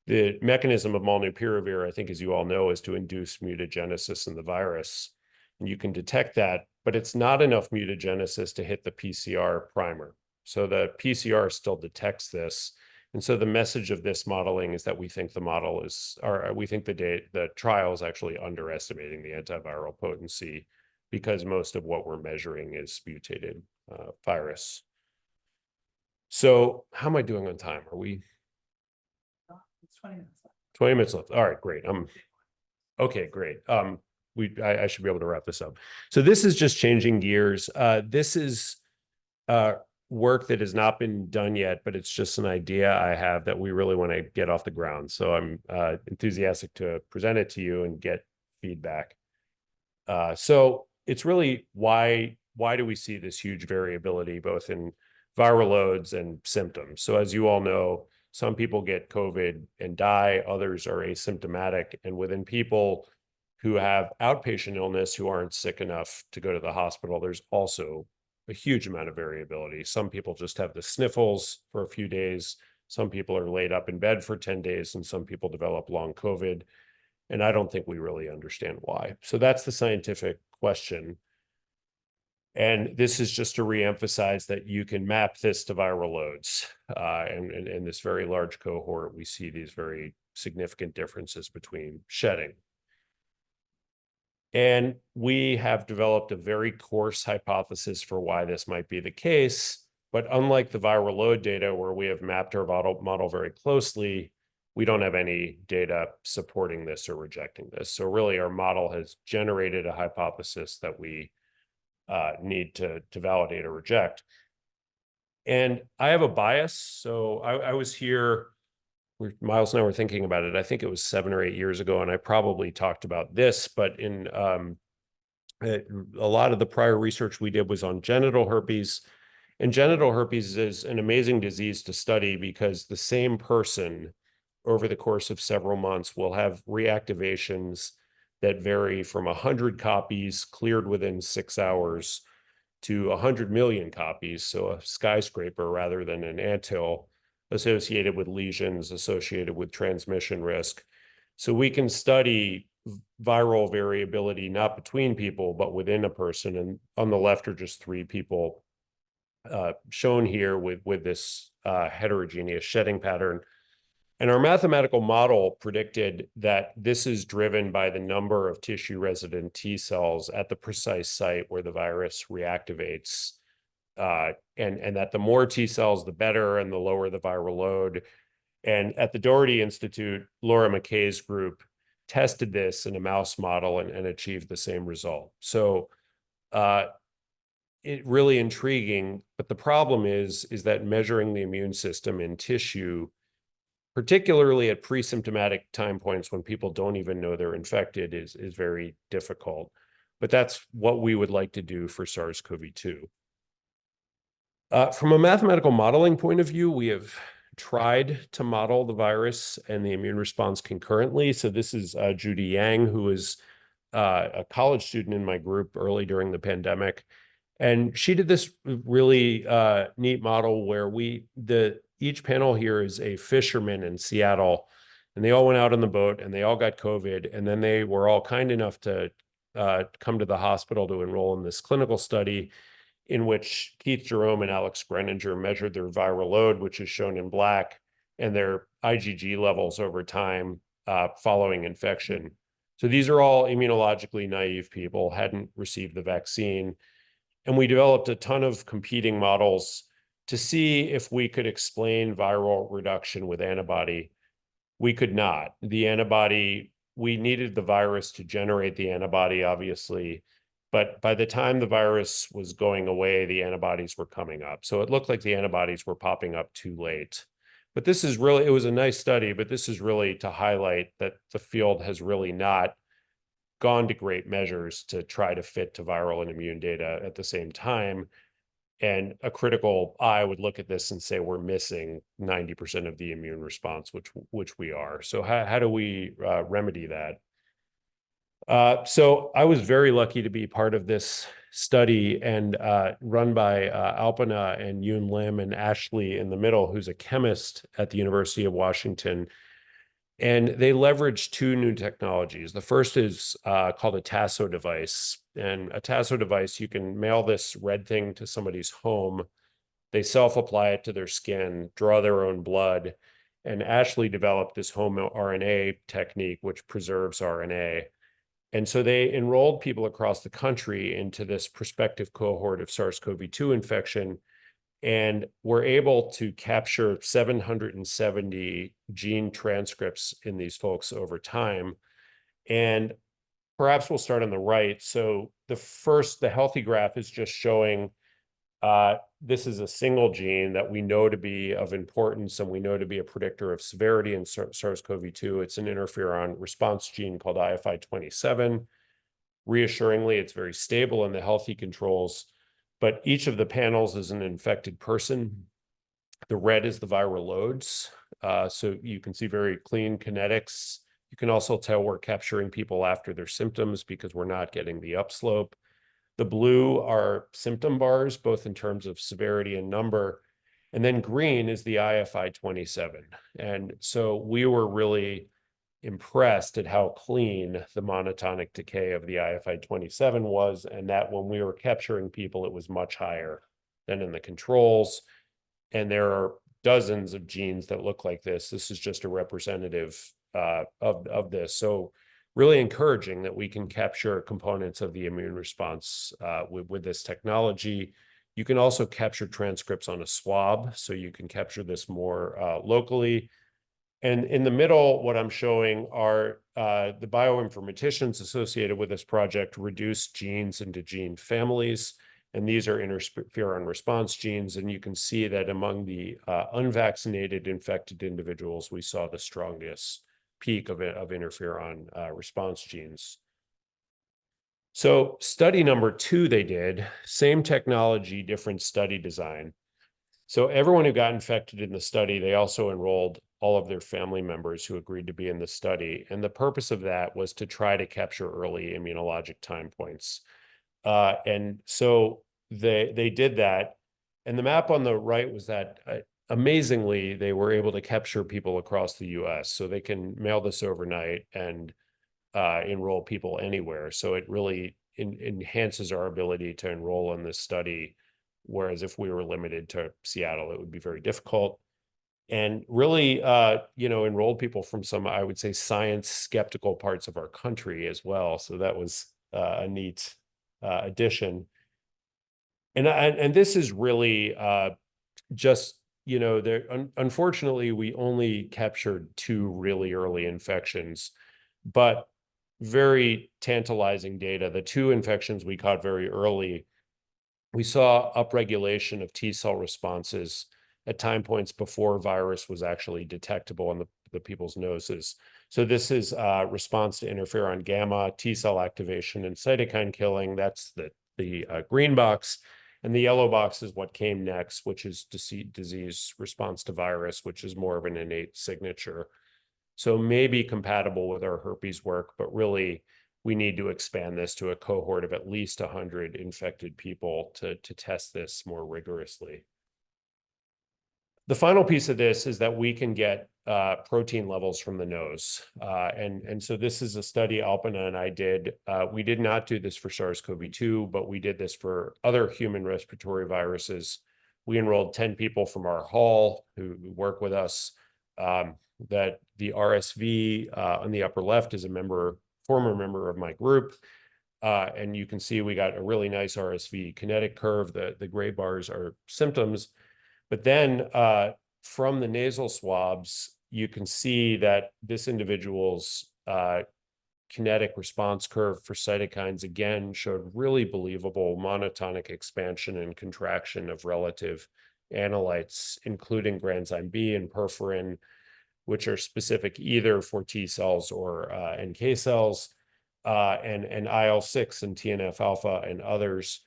the mechanism of molnupiravir, I think, as you all know, is to induce mutagenesis in the virus. And you can detect that, but it's not enough mutagenesis to hit the PCR primer. So the PCR still detects this. And so the message of this modeling is that we think the model is, or we think the trial is actually underestimating the antiviral potency, because most of what we're measuring is mutated virus. So how am I doing on time? Are we? It's 20 minutes left. 20 minutes left. All right, great. Okay, great. I should be able to wrap this up. So this is just changing gears. This is work that has not been done yet, but it's just an idea I have that we really want to get off the ground. So I'm enthusiastic to present it to you and get feedback. So it's really why do we see this huge variability both in viral loads and symptoms? So as you all know, some people get COVID and die, others are asymptomatic. And within people who have outpatient illness who aren't sick enough to go to the hospital, there's also a huge amount of variability. Some people just have the sniffles for a few days. Some people are laid up in bed for 10 days, and some people develop long COVID. And I don't think we really understand why. So that's the scientific question. And this is just to reemphasize that you can map this to viral loads. And in this very large cohort, we see these very significant differences between shedding. And we have developed a very coarse hypothesis for why this might be the case. But unlike the viral load data, where we have mapped our model very closely, we don't have any data supporting this or rejecting this. So really, our model has generated a hypothesis that we need to validate or reject. And I have a bias. So I was here, Miles and I were thinking about it. I think it was 7 or 8 years ago, and I probably talked about this, but in a lot of the prior research we did was on genital herpes. And genital herpes is an amazing disease to study because the same person over the course of several months will have reactivations that vary from 100 copies cleared within 6 hours to 100 million copies, so a skyscraper rather than an anthill, associated with lesions, associated with transmission risk. So we can study viral variability not between people, but within a person. And on the left are just 3 people shown here with this heterogeneous shedding pattern. And our mathematical model predicted that this is driven by the number of tissue-resident T cells at the precise site where the virus reactivates, and that the more T cells, the better, and the lower the viral load. And at the Doherty Institute, Laura McKay's group tested this in a mouse model and achieved the same result. So it really intriguing, but the problem is that measuring the immune system in tissue, particularly at pre-symptomatic time points when people don't even know they're infected, is very difficult. But that's what we would like to do for SARS-CoV-2. From a mathematical modeling point of view, we have tried to model the virus and the immune response concurrently. So this is Judy Yang, who was a college student in my group early during the pandemic. And she did this really neat model where each panel here is a fisherman in Seattle, and they all went out on the boat and they all got COVID. And then they were all kind enough to come to the hospital to enroll in this clinical study in which Keith Jerome and Alex Greninger measured their viral load, which is shown in black, and their IgG levels over time following infection. So these are all immunologically naive people, hadn't received the vaccine. And we developed a ton of competing models to see if we could explain viral reduction with antibody. We could not. The antibody, we needed the virus to generate the antibody, obviously. But by the time the virus was going away, the antibodies were coming up. So it looked like the antibodies were popping up too late. But this is really, it was a nice study, but this is really to highlight that the field has really not gone to great measures to try to fit to viral and immune data at the same time. And a critical eye would look at this and say, we're missing 90% of the immune response, which we are. So how do we remedy that? So I was very lucky to be part of this study and run by Alpana and Yoon Lim and Ashley in the middle, who's a chemist at the University of Washington. And they leveraged 2 new technologies. The first is called a Tasso device. And a Tasso device, you can mail this red thing to somebody's home. They self-apply it to their skin, draw their own blood. And Ashley developed this home RNA technique, which preserves RNA. And so they enrolled people across the country into this prospective cohort of SARS-CoV-2 infection, and we're able to capture 770 gene transcripts in these folks over time. And perhaps we'll start on the right. So the healthy graph is just showing this is a single gene that we know to be of importance and we know to be a predictor of severity in SARS-CoV-2. It's an interferon response gene called IFI27. Reassuringly, it's very stable in the healthy controls, but each of the panels is an infected person. The red is the viral loads. So you can see very clean kinetics. You can also tell we're capturing people after their symptoms because we're not getting the upslope. The blue are symptom bars, both in terms of severity and number. And then green is the IFI 27. And so we were really impressed at how clean the monotonic decay of the IFI 27 was, and that when we were capturing people, it was much higher than in the controls. And there are dozens of genes that look like this. This is just a representative of this. So really encouraging that we can capture components of the immune response with this technology. You can also capture transcripts on a swab, so you can capture this more locally. And in the middle, what I'm showing are the bioinformaticians associated with this project reduced genes into gene families. And these are interferon response genes. And you can see that among the unvaccinated infected individuals, we saw the strongest peak of interferon response genes. So study number 2 they did, same technology, different study design. So everyone who got infected in the study, they also enrolled all of their family members who agreed to be in the study. And the purpose of that was to try to capture early immunologic time points. And so they did that. And the map on the right was that amazingly, they were able to capture people across the US. So they can mail this overnight and enroll people anywhere. So it really enhances our ability to enroll in this study. Whereas if we were limited to Seattle, it would be very difficult. And really, enrolled people from some, I would say, science skeptical parts of our country as well. So that was a neat addition. And this is really just, unfortunately, we only captured 2 really early infections, but very tantalizing data. The 2 infections we caught very early, we saw upregulation of T cell responses at time points before virus was actually detectable in the people's noses. So this is response to interferon gamma, T cell activation, and cytokine killing. That's the green box. And the yellow box is what came next, which is disease response to virus, which is more of an innate signature. So maybe compatible with our herpes work, but really we need to expand this to a cohort of at least 100 infected people to test this more rigorously. The final piece of this is that we can get protein levels from the nose. And so this is a study Alpina and I did. We did not do this for SARS-CoV-2, but we did this for other human respiratory viruses. We enrolled 10 people from our hall who work with us. That the RSV on the upper left is a former member of my group. And you can see we got a really nice RSV kinetic curve. The gray bars are symptoms. But then from the nasal swabs, you can see that this individual's kinetic response curve for cytokines, again, showed really believable monotonic expansion and contraction of relative analytes, including granzyme B and perforin, which are specific either for T cells or NK cells, and IL-6 and TNF-alpha and others.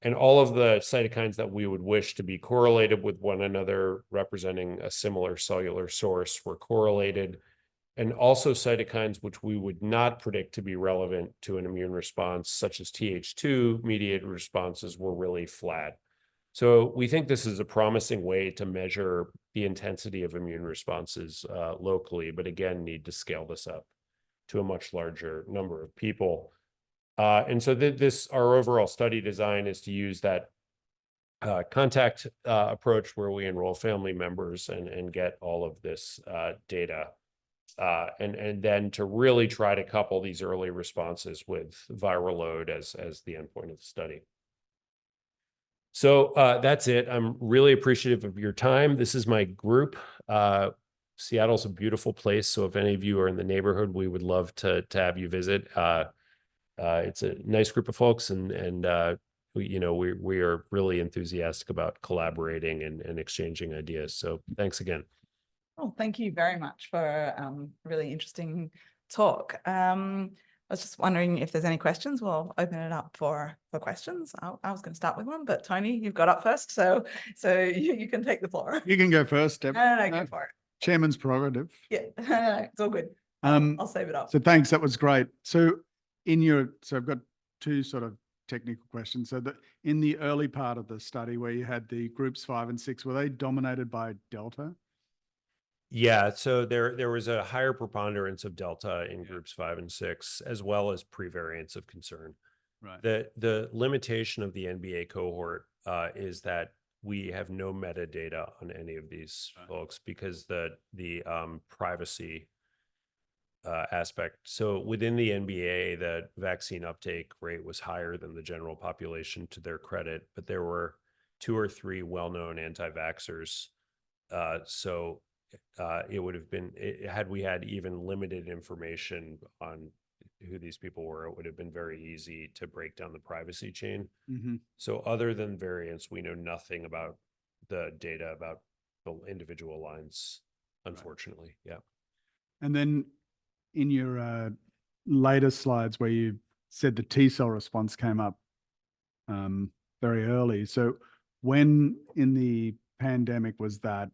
And all of the cytokines that we would wish to be correlated with one another, representing a similar cellular source, were correlated. And also cytokines which we would not predict to be relevant to an immune response, such as Th2-mediated responses, were really flat. So we think this is a promising way to measure the intensity of immune responses locally, but again, need to scale this up to a much larger number of people. And so our overall study design is to use that contact approach where we enroll family members and get all of this data. And then to really try to couple these early responses with viral load as the endpoint of the study. So that's it. I'm really appreciative of your time. This is my group. Seattle's a beautiful place. So if any of you are in the neighborhood, we would love to have you visit. It's a nice group of folks, and we are really enthusiastic about collaborating and exchanging ideas. So thanks again. Well, thank you very much for a really interesting talk. was just wondering if there's any questions. We'll open it up for questions. I was going to start with one, but Tony, you've got up first, so you can take the floor. You can go first, Deb. No, go for it. Chairman's prerogative. Yeah, it's all good. I'll save it up. So thanks, that was great. So I've got two sort of technical questions. So in the early part of the study where you had the groups 5 and 6, were they dominated by Delta? Yeah, so there was a higher preponderance of Delta in groups 5 and 6, as well as prevariants of concern. Right. The limitation of the NBA cohort is that we have no metadata on any of these folks because the privacy aspect. So within the NBA, the vaccine uptake rate was higher than the general population, to their credit, but there were 2 or 3 well-known anti-vaxxers. So it would have been, had we had even limited information on who these people were, it would have been very easy to break down the privacy chain. Mm-hmm. So other than variants, we know nothing about the data about the individual lines, unfortunately. Right. Yeah. And then in your later slides where you said the T cell response came up very early. So when in the pandemic was that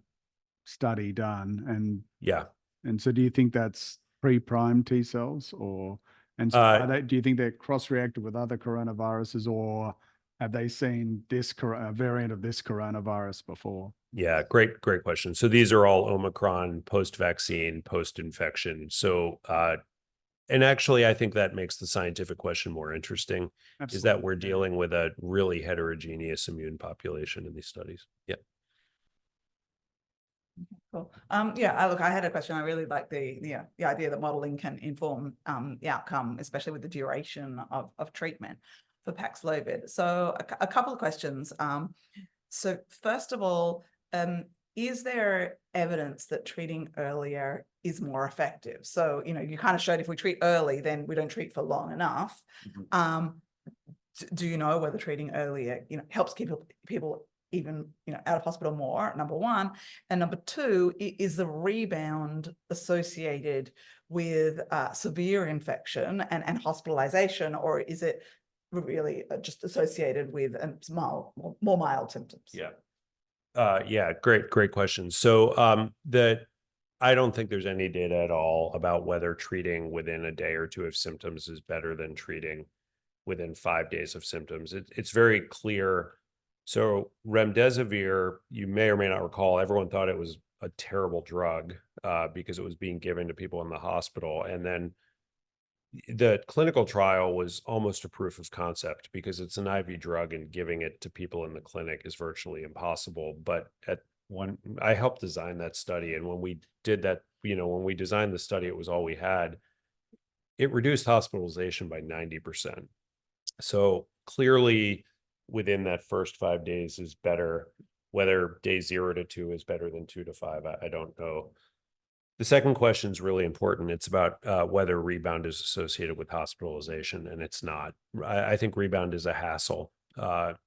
study done? And yeah. And so do you think that's pre-primed T cells, or do you think they're cross-reacted with other coronaviruses, or have they seen this variant of this coronavirus before? Yeah, great question. So these are all Omicron post-vaccine, post-infection. So, and actually, I think that makes the scientific question more interesting. Absolutely. Is that we're dealing with a really heterogeneous immune population in these studies. Yeah. Cool. Look, I had a question. I really like the idea that modeling can inform the outcome, especially with the duration of treatment for Paxlovid. So a couple of questions. So first of all, is there evidence that treating earlier is more effective? So, you kind of showed if we treat early, then we don't treat for long enough. Mm-hmm. Do you know whether treating earlier, helps keep people even, out of hospital more, number one? And number two, is the rebound associated with severe infection and hospitalization, or is it really just associated with more mild symptoms? Yeah. Great question. So I don't think there's any data at all about whether treating within a day or two of symptoms is better than treating within 5 days of symptoms. It's very clear. So remdesivir, you may or may not recall, everyone thought it was a terrible drug because it was being given to people in the hospital. And then the clinical trial was almost a proof of concept because it's an IV drug and giving it to people in the clinic is virtually impossible. But I helped design that study. And when we did that, when we designed the study, it was all we had. It reduced hospitalization by 90%. So clearly within that first 5 days is better. Whether day 0 to 2 is better than 2 to 5, I don't know. The second question is really important. It's about whether rebound is associated with hospitalization, and it's not. I think rebound is a hassle, but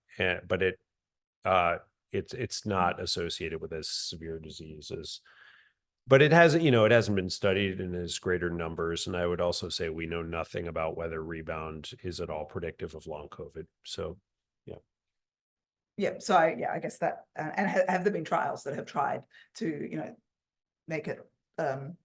it's not associated with as severe diseases. But it hasn't been studied in as greater numbers. And I would also say we know nothing about whether rebound is at all predictive of long COVID. So, yeah. Yeah. So I guess that, and have there been trials that have tried to, make it,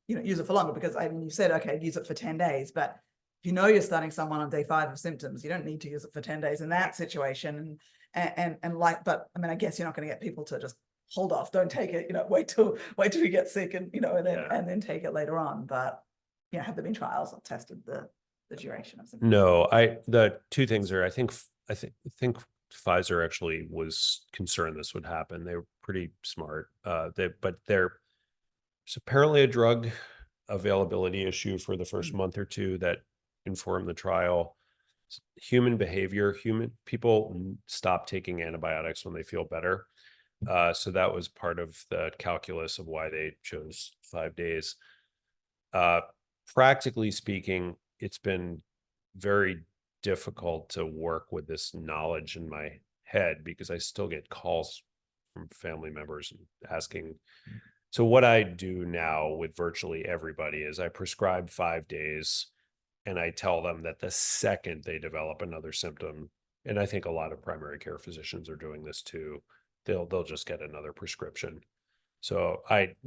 use it for longer? Because you said, okay, use it for 10 days, but if you're starting someone on day 5 of symptoms, you don't need to use it for 10 days in that situation. But I guess you're not going to get people to just hold off, don't take it, wait till you get sick and then take it later on. But have there been trials that tested the duration of symptoms? No, the two things are, I think Pfizer actually was concerned this would happen. They were pretty smart. But there's apparently a drug availability issue for the first month or two that informed the trial. Human behavior, people stop taking antibiotics when they feel better. So that was part of the calculus of why they chose 5 days. Practically speaking, it's been very difficult to work with this knowledge in my head because I still get calls from family members asking. So what I do now with virtually everybody is I prescribe 5 days. and I tell them that the second they develop another symptom, and I think a lot of primary care physicians are doing this too, they'll just get another prescription. So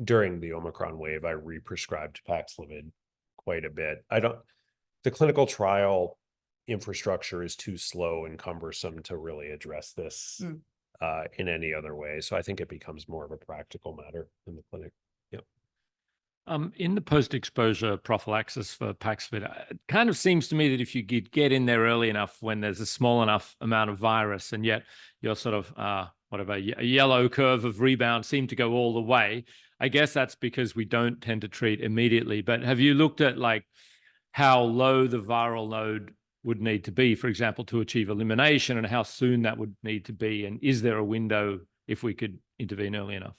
during the Omicron wave, I re-prescribed Paxlovid quite a bit. The clinical trial infrastructure is too slow and cumbersome to really address this in any other way. So I think it becomes more of a practical matter in the clinic. Yep. In the post-exposure prophylaxis for Paxlovid, it kind of seems to me that if you get in there early enough when there's a small enough amount of virus, and yet your sort of a yellow curve of rebound seem to go all the way, I guess that's because we don't tend to treat immediately. But have you looked at like how low the viral load would need to be, for example, to achieve elimination, and how soon that would need to be? And is there a window if we could intervene early enough?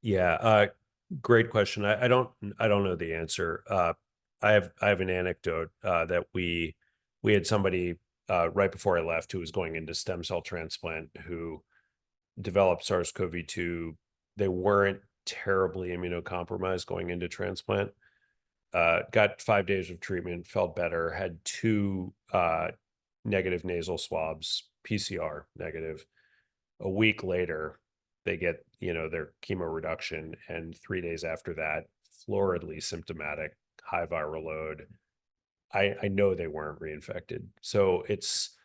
Yeah, great question. I don't know the answer. I have an anecdote that we had somebody right before I left who was going into stem cell transplant who developed SARS-CoV-2. They weren't terribly immunocompromised going into transplant. Got 5 days of treatment, felt better, had 2 negative nasal swabs, PCR negative. A week later, they get, their chemo reduction, and 3 days after that, floridly symptomatic, high viral load. I know they weren't reinfected. So it's,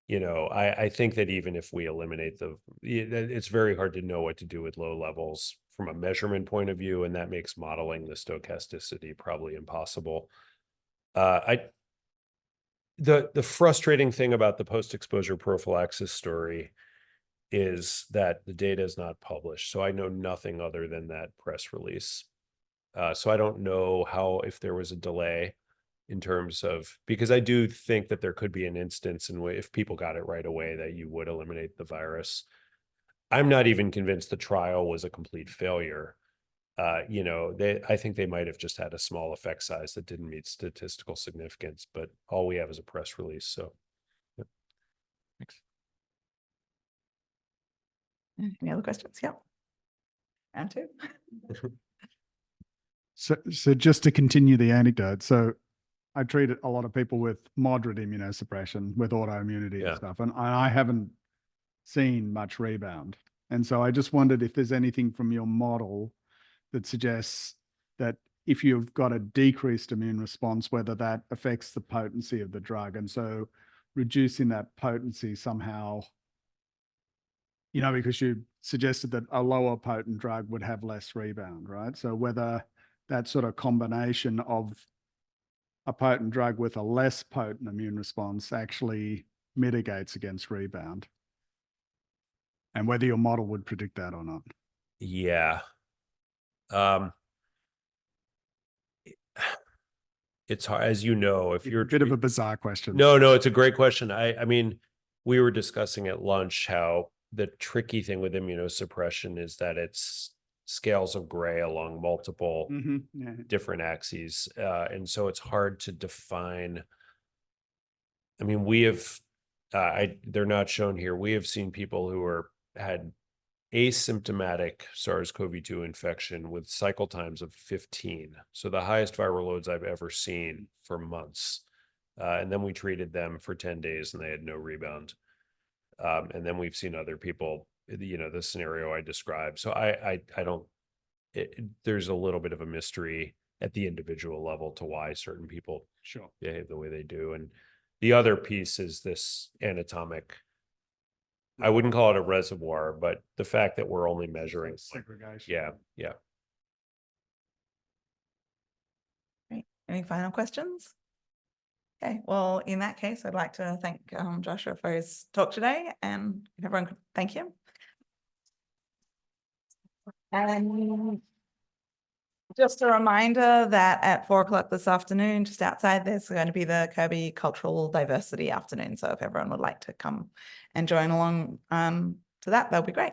I think that even if we eliminate it's very hard to know what to do with low levels from a measurement point of view, and that makes modeling the stochasticity probably impossible. The frustrating thing about the post-exposure prophylaxis story is that the data is not published. So I know nothing other than that press release. So I don't know if there was a delay in terms of, because I do think that there could be an instance in which if people got it right away that you would eliminate the virus. I'm not even convinced the trial was a complete failure. I think they might have just had a small effect size that didn't meet statistical significance, but all we have is a press release. So, yeah. Thanks. Any other questions? Yeah. Round 2. So just to continue the anecdote, so I treated a lot of people with moderate immunosuppression with autoimmunity and stuff, and I haven't seen much rebound. And so I just wondered if there's anything from your model that suggests that if you've got a decreased immune response, whether that affects the potency of the drug. And so reducing that potency somehow, because you suggested that a lower potent drug would have less rebound, right? So whether that sort of combination of a potent drug with a less potent immune response actually mitigates against rebound, and whether your model would predict that or not. Yeah. It's hard, as you know, if you're a bit of a bizarre question. No, it's a great question. I mean, we were discussing at lunch how the tricky thing with immunosuppression is that it's scales of gray along multiple different axes. And so it's hard to define. I mean, we have, they're not shown here. We have seen people who had asymptomatic SARS-CoV-2 infection with cycle times of 15. So the highest viral loads I've ever seen for months. And then we treated them for 10 days and they had no rebound. And then we've seen other people, the scenario I described. So I don't, there's a little bit of a mystery at the individual level to why certain people behave the way they do. And the other piece is this anatomic, I wouldn't call it a reservoir, but the fact that we're only measuring segregation. Yeah. Great. Any final questions? Okay, well, in that case, I'd like to thank Joshua for his talk today, and if everyone could thank him. And just a reminder that at 4 o'clock this afternoon, just outside, there's going to be the Kirby Cultural Diversity Afternoon. So if everyone would like to come and join along to that, that'll be great.